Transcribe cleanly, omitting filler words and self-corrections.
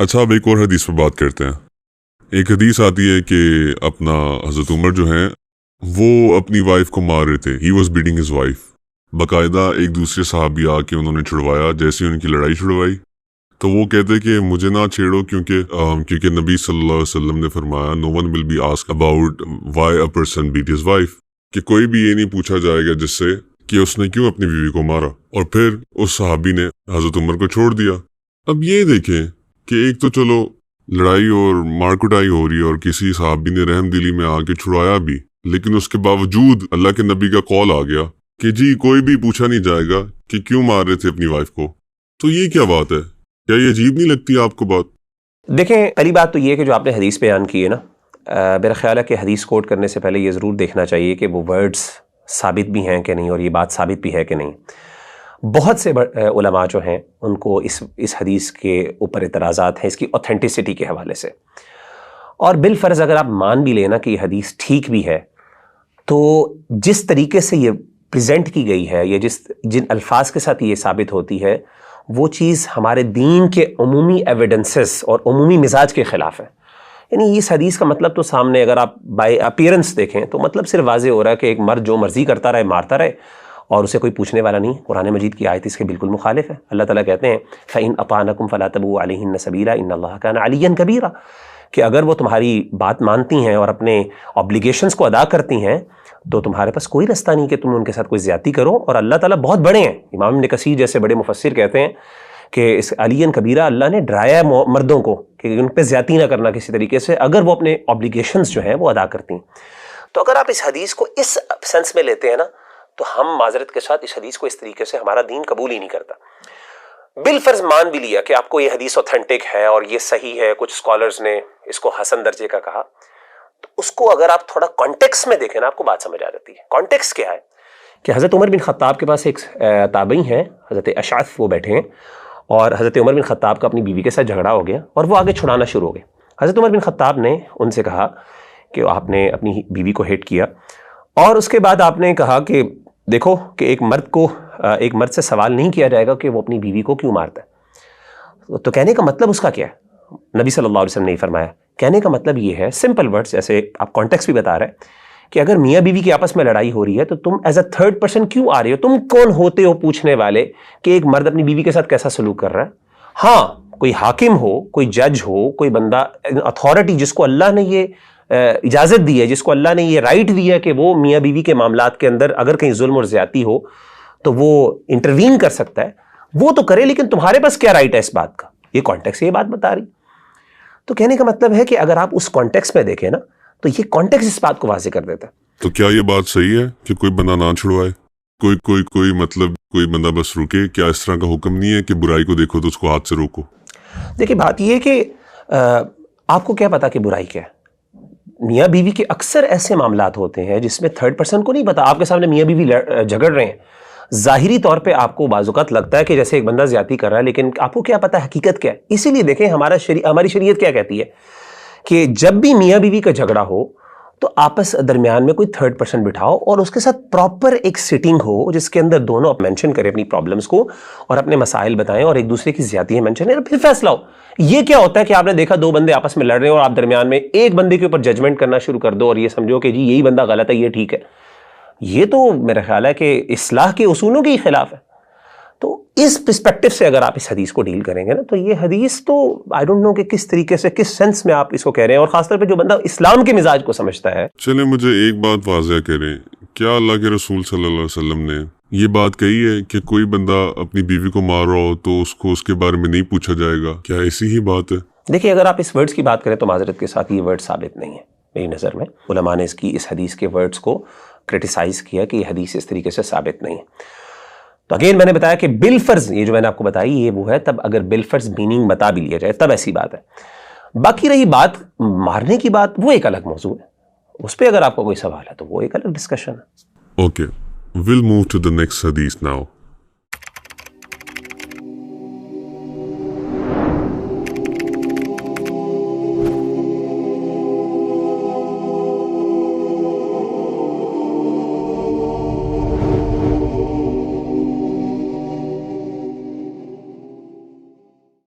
اچھا اب ایک اور حدیث پہ بات کرتے ہیں. ایک حدیث آتی ہے کہ اپنا حضرت عمر جو ہیں وہ اپنی وائف کو مار رہے تھے. He was batting his wife. باقاعدہ ایک دوسرے صحابی آ کے انہوں نے چھڑوایا. جیسے ان کی لڑائی چھڑوائی تو وہ کہتے کہ مجھے نہ چھیڑو کیونکہ نبی صلی اللہ علیہ وسلم نے فرمایا نو one will be ask about Y a person bat his wife, کہ کوئی بھی یہ نہیں پوچھا جائے گا جس سے کہ اس نے کیوں اپنی بیوی کو مارا. اور پھر اس صحابی نے حضرت عمر کو چھوڑ دیا. اب یہ دیکھیں کہ ایک تو چلو لڑائی اور مار کٹائی ہو رہی ہے اور کسی صحابی نے رحم دلی میں آ کے چھڑایا بھی، لیکن اس کے باوجود اللہ کے نبی کا قول آ گیا کہ جی کوئی بھی پوچھا نہیں جائے گا کہ کیوں مار رہے تھے اپنی وائف کو. تو یہ کیا بات ہے؟ کیا یہ عجیب نہیں لگتی آپ کو بات؟ دیکھیں پہلی بات تو یہ ہے کہ جو آپ نے حدیث بیان کی ہے نا، میرا خیال ہے کہ حدیث کوٹ کرنے سے پہلے یہ ضرور دیکھنا چاہیے کہ وہ ورڈز ثابت بھی ہیں کہ نہیں، اور یہ بات ثابت بھی ہے کہ نہیں. بہت سے علماء جو ہیں ان کو اس حدیث کے اوپر اعتراضات ہیں اس کی اوتھینٹسٹی کے حوالے سے. اور بالفرض اگر آپ مان بھی لینا کہ یہ حدیث ٹھیک بھی ہے، تو جس طریقے سے یہ پریزنٹ کی گئی ہے یا جن الفاظ کے ساتھ یہ ثابت ہوتی ہے، وہ چیز ہمارے دین کے عمومی ایویڈنسز اور عمومی مزاج کے خلاف ہے. یعنی اس حدیث کا مطلب تو سامنے اگر آپ بائی اپیرنس دیکھیں تو مطلب صرف واضح ہو رہا ہے کہ ایک مرد جو مرضی کرتا رہے، مارتا رہے، اور اسے کوئی پوچھنے والا نہیں. قرآن مجید کی آیت اس کے بالکل مخالف ہے. اللہ تعالیٰ کہتے ہیں فَإِنْ أَطَعْنَكُمْ فَلَا تَبْغُوا عَلَيْهِنَّ سَبِيلًا إِنَّ اللَّهَ كَانَ عَلِيًّا كَبِيرًا، کہ اگر وہ تمہاری بات مانتی ہیں اور اپنے آبلیگیشنز کو ادا کرتی ہیں تو تمہارے پاس کوئی رستہ نہیں کہ تم ان کے ساتھ کوئی زیادتی کرو. اور اللہ تعالیٰ بہت بڑے ہیں. امام ابن کثیر جیسے بڑے مفسر کہتے ہیں کہ اس علیًا کبیرہ اللہ نے ڈرایا ہے مردوں کو کہ ان پہ زیادتی نہ کرنا کسی طریقے سے اگر وہ اپنے آبلیگیشنز جو ہیں وہ ادا کرتی ہیں. تو اگر آپ اس حدیث کو اس سینس میں لیتے ہیں نا، تو ہم معذرت کے ساتھ اس حدیث کو اس طریقے سے ہمارا دین قبول ہی نہیں کرتا. بالفرض مان بھی لیا کہ آپ کو یہ حدیث اوتھینٹک ہے اور یہ صحیح ہے، کچھ اسکالرز نے اس کو حسن درجے کا کہا، تو اس کو اگر آپ تھوڑا کانٹیکس میں دیکھیں نا، آپ کو بات سمجھ آ جاتی ہے. کانٹیکس کیا ہے کہ حضرت عمر بن خطاب کے پاس ایک تابعی ہیں حضرت اشعث، وہ بیٹھے ہیں اور حضرت عمر بن خطاب کا اپنی بیوی کے ساتھ جھگڑا ہو گیا اور وہ آگے چھڑانا شروع ہو گئے. حضرت عمر بن خطاب نے ان سے کہا کہ آپ نے اپنی بیوی کو ہٹ کیا، اور اس کے بعد آپ نے کہا کہ دیکھو کہ ایک مرد سے سوال نہیں کیا جائے گا کہ وہ اپنی بیوی کو کیوں مارتا ہے. تو کہنے کا مطلب اس کا کیا ہے؟ نبی صلی اللہ علیہ وسلم نے فرمایا، کہنے کا مطلب یہ ہے، سمپل ورڈز، جیسے آپ کانٹیکس بھی بتا رہے ہیں کہ اگر میاں بیوی کی آپس میں لڑائی ہو رہی ہے تو تم ایز اے تھرڈ پرسن کیوں آ رہے ہو؟ تم کون ہوتے ہو پوچھنے والے کہ ایک مرد اپنی بیوی کے ساتھ کیسا سلوک کر رہا ہے؟ ہاں کوئی حاکم ہو، کوئی جج ہو، کوئی بندہ اتھارٹی جس کو اللہ نے یہ اجازت دی ہے، جس کو اللہ نے یہ رائٹ دی ہے کہ وہ میاں بیوی کے معاملات کے اندر اگر کہیں ظلم اور زیادتی ہو تو وہ انٹروین کر سکتا ہے، وہ تو کرے، لیکن تمہارے پاس کیا رائٹ ہے اس بات کا؟ یہ کانٹیکس یہ بات بتا رہی. تو کہنے کا مطلب ہے کہ اگر آپ اس کانٹیکس میں دیکھیں نا تو یہ کانٹیکس اس بات کو واضح کر دیتا ہے. تو کیا یہ بات صحیح ہے کہ کوئی بندہ نہ چھڑوائے؟ کوئی بندہ بس رکے؟ کیا اس طرح کا حکم نہیں ہے کہ برائی کو دیکھو تو اس کو ہاتھ سے روکو؟ دیکھیں بات یہ ہے کہ آپ کو کیا پتا کہ برائی کیا ہے؟ میاں بیوی کے اکثر ایسے معاملات ہوتے ہیں جس میں تھرڈ پرسن کو نہیں پتا. آپ کے سامنے میاں بیوی جھگڑ رہے ہیں، ظاہری طور پہ آپ کو بعض اوقات لگتا ہے کہ جیسے ایک بندہ زیادتی کر رہا ہے، لیکن آپ کو کیا پتا حقیقت کیا ہے. اسی لیے دیکھیں ہماری شریعت کیا کہتی ہے کہ جب بھی میاں بیوی کا جھگڑا ہو تو آپس درمیان میں کوئی تھرڈ پرسن بٹھاؤ اور اس کے ساتھ پراپر ایک سیٹنگ ہو جس کے اندر دونوں مینشن کریں اپنی پرابلمز کو اور اپنے مسائل بتائیں اور ایک دوسرے کی زیادتیاں مینشن کریں، پھر فیصلہ ہو. یہ کیا ہوتا ہے کہ آپ نے دیکھا دو بندے آپس میں لڑ رہے ہیں اور آپ درمیان میں ایک بندے کے اوپر ججمنٹ کرنا شروع کر دو اور یہ سمجھو کہ جی یہی بندہ غلط ہے، یہ ٹھیک ہے. یہ تو میرا خیال ہے کہ اصلاح کے اصولوں کے ہی خلاف ہے. تو اس پرسپیکٹو سے اگر آپ اس حدیث کو ڈیل کریں گے نا تو یہ حدیث تو آئی ڈونٹ نو کہ کس طریقے سے، کس سینس میں آپ اس کو کہہ رہے ہیں، اور خاص طور پہ جو بندہ اسلام کے مزاج کو سمجھتا ہے. چلیں مجھے ایک بات واضح کریں، کیا اللہ کے رسول صلی اللہ علیہ وسلم نے یہ بات کہی ہے کہ کوئی بندہ اپنی بیوی کو مار رہا ہو تو اس کو اس کے بارے میں نہیں پوچھا جائے گا؟ کیا ایسی ہی بات ہے؟ دیکھیے اگر آپ اس ورڈز کی بات کریں تو معذرت کے ساتھ یہ ورڈ ثابت نہیں ہے میری نظر میں. علماء نے اس حدیث کے ورڈز کو کرٹیسائز کیا کہ یہ حدیث اس طریقے سے ثابت نہیں ہے. تو اگین میں نے بتایا کہ بالفرض یہ جو میں نے آپ کو بتائی یہ وہ ہے، تب اگر بالفرض میننگ بتا بھی لیا جائے تب ایسی بات ہے. باقی رہی بات مارنے کی بات، وہ ایک الگ موضوع ہے، اس پہ اگر آپ کو کوئی سوال ہے تو وہ ایک الگ ڈسکشن ہے. Okay, we'll move to the next hadith now.